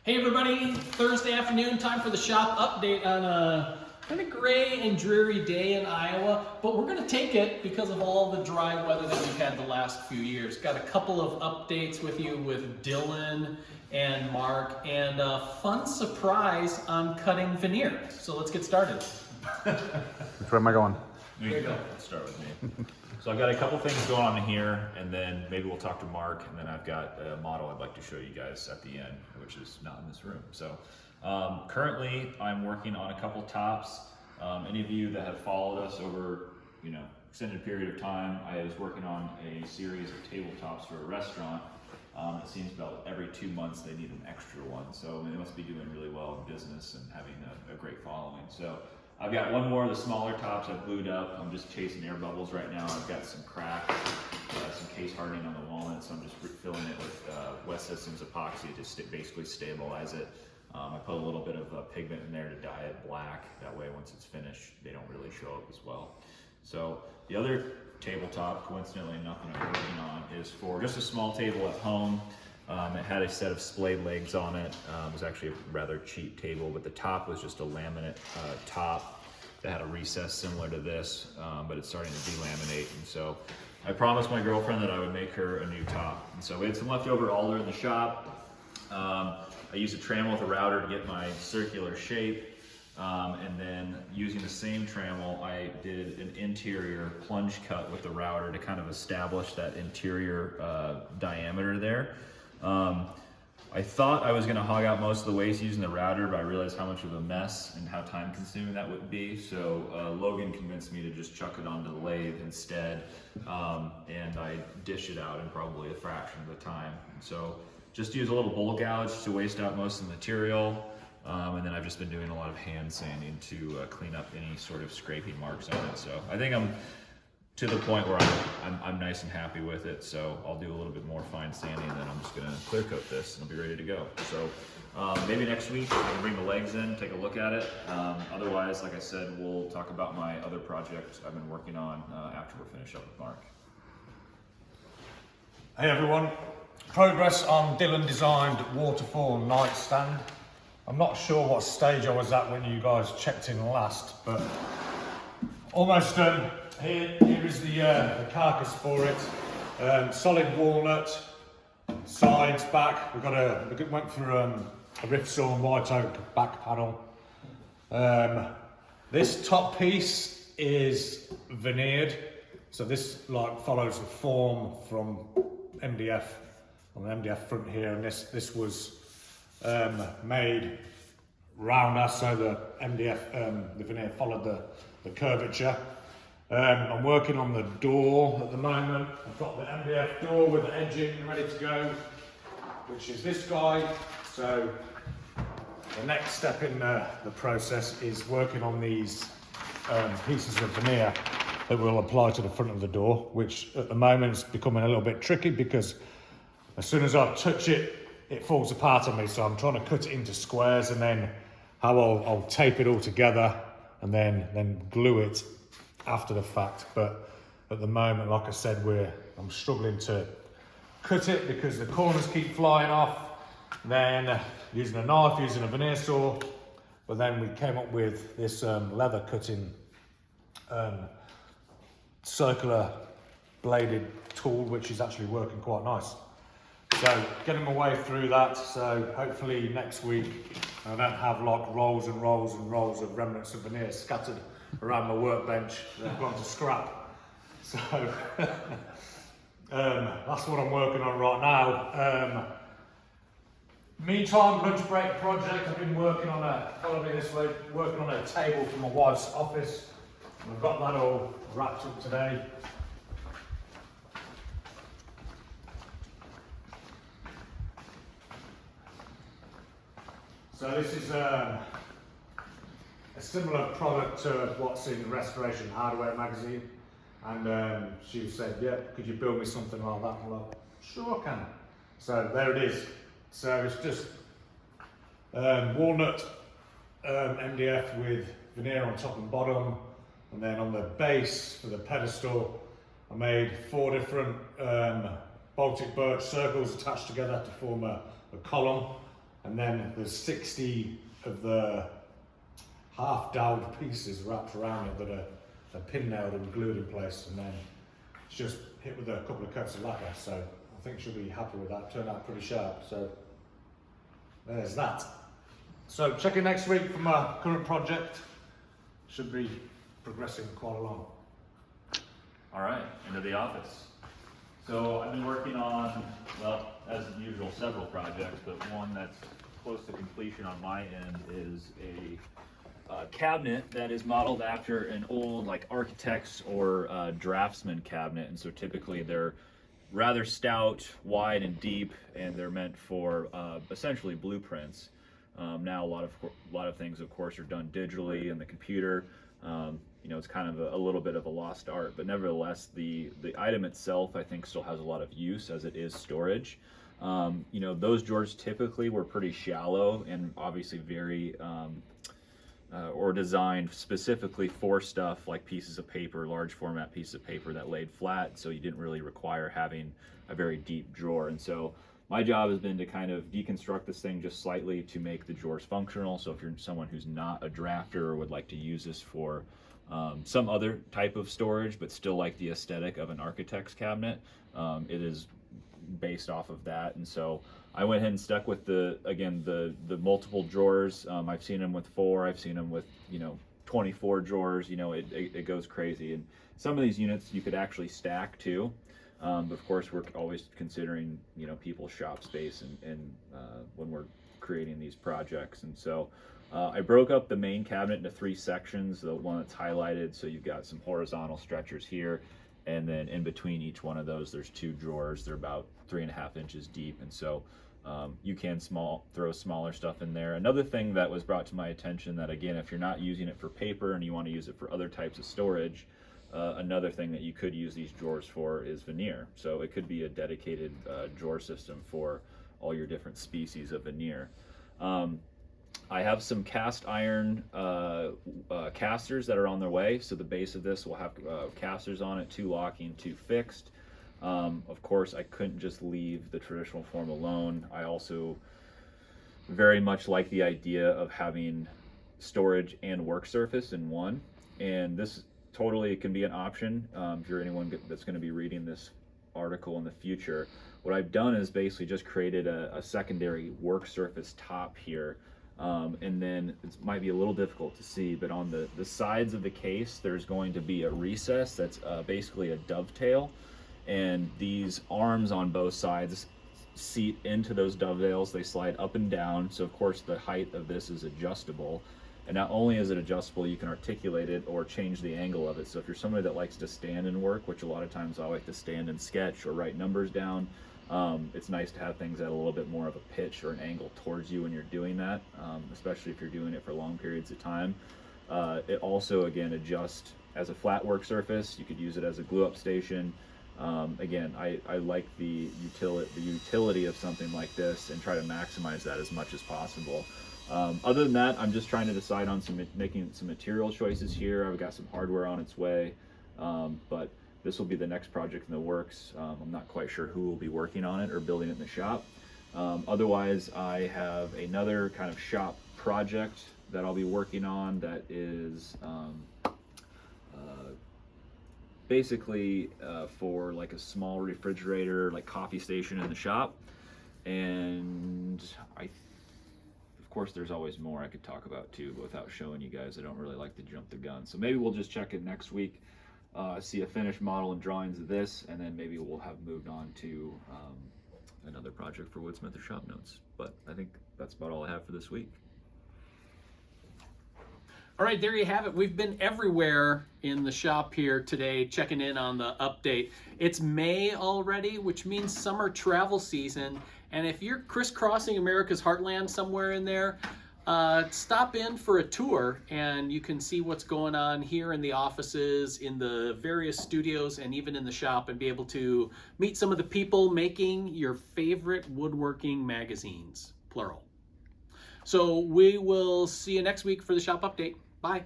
Hey everybody, Thursday afternoon, time for the shop update on a kind of gray and dreary day in Iowa, but we're going to take it because of all the dry weather that we've had the last few years. Got a couple of updates with you with Dillon and Marc, and a fun surprise on cutting veneer. So let's get started. Which way am I going? There you go. Let's start with me. So I've got a couple things going on here, and then maybe we'll talk to Marc, and then I've got a model I'd like to show you guys at the end, which is not in this room. So currently I'm working on a couple tops. Any of you that have followed us over, extended period of time, I was working on a series of tabletops for a restaurant. It seems about every 2 months they need an extra one. So they must be doing really well in business and having a great following. So I've got one more of the smaller tops I've glued up. I'm just chasing air bubbles right now. I've got some cracks, some case hardening on the walnut, so I'm just filling it with West Systems epoxy to basically stabilize it. I put a little bit of pigment in there to dye it black. That way, once it's finished, they don't really show up as well. So the other tabletop, coincidentally enough, that I'm working on is for just a small table at home. It had a set of splayed legs on it. It was actually a rather cheap table, but the top was just a laminate top that had a recess similar to this, but it's starting to delaminate. And so I promised my girlfriend that I would make her a new top. And so we had some leftover alder in the shop. I used a trammel with a router to get my circular shape. And then using the same trammel, I did an interior plunge cut with the router to kind of establish that interior diameter there. I thought I was going to hog out most of the waste using the router, but I realized how much of a mess and how time consuming that would be. So Logan convinced me to just chuck it onto the lathe instead, and I dish it out in probably a fraction of the time. So just use a little bowl gouge to waste out most of the material, and then I've just been doing a lot of hand sanding to clean up any sort of scraping marks on it. So I think I'm to the point where I'm nice and happy with it, so I'll do a little bit more fine sanding, and then I'm just gonna clear coat this and I'll be ready to go. So maybe next week I can bring the legs in, take a look at it. Otherwise, like I said, we'll talk about my other project I've been working on after we're finished up with Marc. Hey everyone, progress on Dillon designed Waterfall Nightstand. I'm not sure what stage I was at when you guys checked in last, but almost done. Here is the carcass for it. Solid walnut, sides, back. We went for a rift sawn white oak back panel. This top piece is veneered, so this follows the form from MDF on the MDF front here, and this was made rounder, so the MDF the veneer followed the curvature. I'm working on the door at the moment. I've got the MDF door with the edging ready to go, which is this guy. So the next step in the process is working on these pieces of veneer that we'll apply to the front of the door, which at the moment is becoming a little bit tricky because as soon as I touch it, it falls apart on me. So I'm trying to cut it into squares, and then how I'll tape it all together and then glue it after the fact. But at the moment, like I said, I'm struggling to cut it because the corners keep flying off. Then using a knife, using a veneer saw, but then we came up with this leather cutting circular bladed tool, which is actually working quite nice. So getting my way through that, so hopefully next week I don't have rolls and rolls and rolls of remnants of veneer scattered around my workbench. They've gone to scrap. So that's what I'm working on right now. Meantime, lunch break project. I've been working on follow me this way, working on a table for my wife's office. I've got that all wrapped up today. So this is a similar product to what's in Restoration Hardware magazine, and she said, yeah, could you build me something like that? I'm like, sure I can. So there it is. So it's just walnut MDF with veneer on top and bottom, and then on the base for the pedestal I made 4 different Baltic birch circles attached together to form a column. and then there's 60 of the half doweled pieces wrapped around it that are pin nailed and glued in place, and then it's just hit with a couple of coats of lacquer. So I think she'll be happy with that. Turned out pretty sharp. So there's that. So check in next week for my current project. Should be progressing quite along. All right, into the office. So I've been working on, well, as usual, several projects, but one that's close to completion on my end is a cabinet that is modeled after an old like architect's or draftsman cabinet. And so typically they're rather stout, wide and deep, and they're meant for essentially blueprints. Now a lot of things, of course, are done digitally in the computer. You know, it's kind of a little bit of a lost art, but nevertheless, the item itself, I think, still has a lot of use as it is storage. You know, those drawers typically were pretty shallow and obviously very, or designed specifically for stuff like pieces of paper, large format pieces of paper that laid flat, so you didn't really require having a very deep drawer. And so my job has been to kind of deconstruct this thing just slightly to make the drawers functional. So if you're someone who's not a drafter or would like to use this for some other type of storage, but still like the aesthetic of an architect's cabinet, it is based off of that. And so I went ahead and stuck with the multiple drawers. I've seen them with 4, I've seen them with, you know, 24 drawers. You know, it goes crazy. And some of these units you could actually stack too. But of course, we're always considering, you know, people's shop space and when we're creating these projects. And so I broke up the main cabinet into 3 sections. The one that's highlighted, so you've got some horizontal stretchers here, and then in between each one of those, there's 2 drawers. They're about 3.5 inches deep, and so you can throw smaller stuff in there. Another thing that was brought to my attention, that again, if you're not using it for paper and you want to use it for other types of storage, another thing that you could use these drawers for is veneer. So it could be a dedicated drawer system for all your different species of veneer. I have some cast iron casters that are on their way. So the base of this will have casters on it, 2 locking, 2 fixed. Of course, I couldn't just leave the traditional form alone. I also very much like the idea of having storage and work surface in one. And this totally can be an option if you're anyone that's going to be reading this article in the future. What I've done is basically just created a secondary work surface top here. And then it might be a little difficult to see, but on the sides of the case, there's going to be a recess that's basically a dovetail. And these arms on both sides seat into those dovetails. They slide up and down. So of course the height of this is adjustable. And not only is it adjustable, you can articulate it or change the angle of it. So if you're somebody that likes to stand and work, which a lot of times I like to stand and sketch or write numbers down, it's nice to have things at a little bit more of a pitch or an angle towards you when you're doing that, especially if you're doing it for long periods of time. It also, again, adjusts as a flat work surface. You could use it as a glue-up station. Again, I like the utility of something like this and try to maximize that as much as possible. Other than that, I'm just trying to decide on making some material choices here. I've got some hardware on its way, but this will be the next project in the works. I'm not quite sure who will be working on it or building it in the shop. Otherwise, I have another kind of shop project that I'll be working on that is basically for like a small refrigerator, like coffee station in the shop. And of course, there's always more I could talk about too, but without showing you guys, I don't really like to jump the gun. So maybe we'll just check it next week, see a finished model and drawings of this, and then maybe we'll have moved on to another project for Woodsmith or ShopNotes. But I think that's about all I have for this week. All right, there you have it. We've been everywhere in the shop here today, checking in on the update. It's May already, which means summer travel season. And if you're crisscrossing America's heartland somewhere in there, stop in for a tour and you can see what's going on here in the offices, in the various studios, and even in the shop, and be able to meet some of the people making your favorite woodworking magazines, plural. So we will see you next week for the shop update. Bye.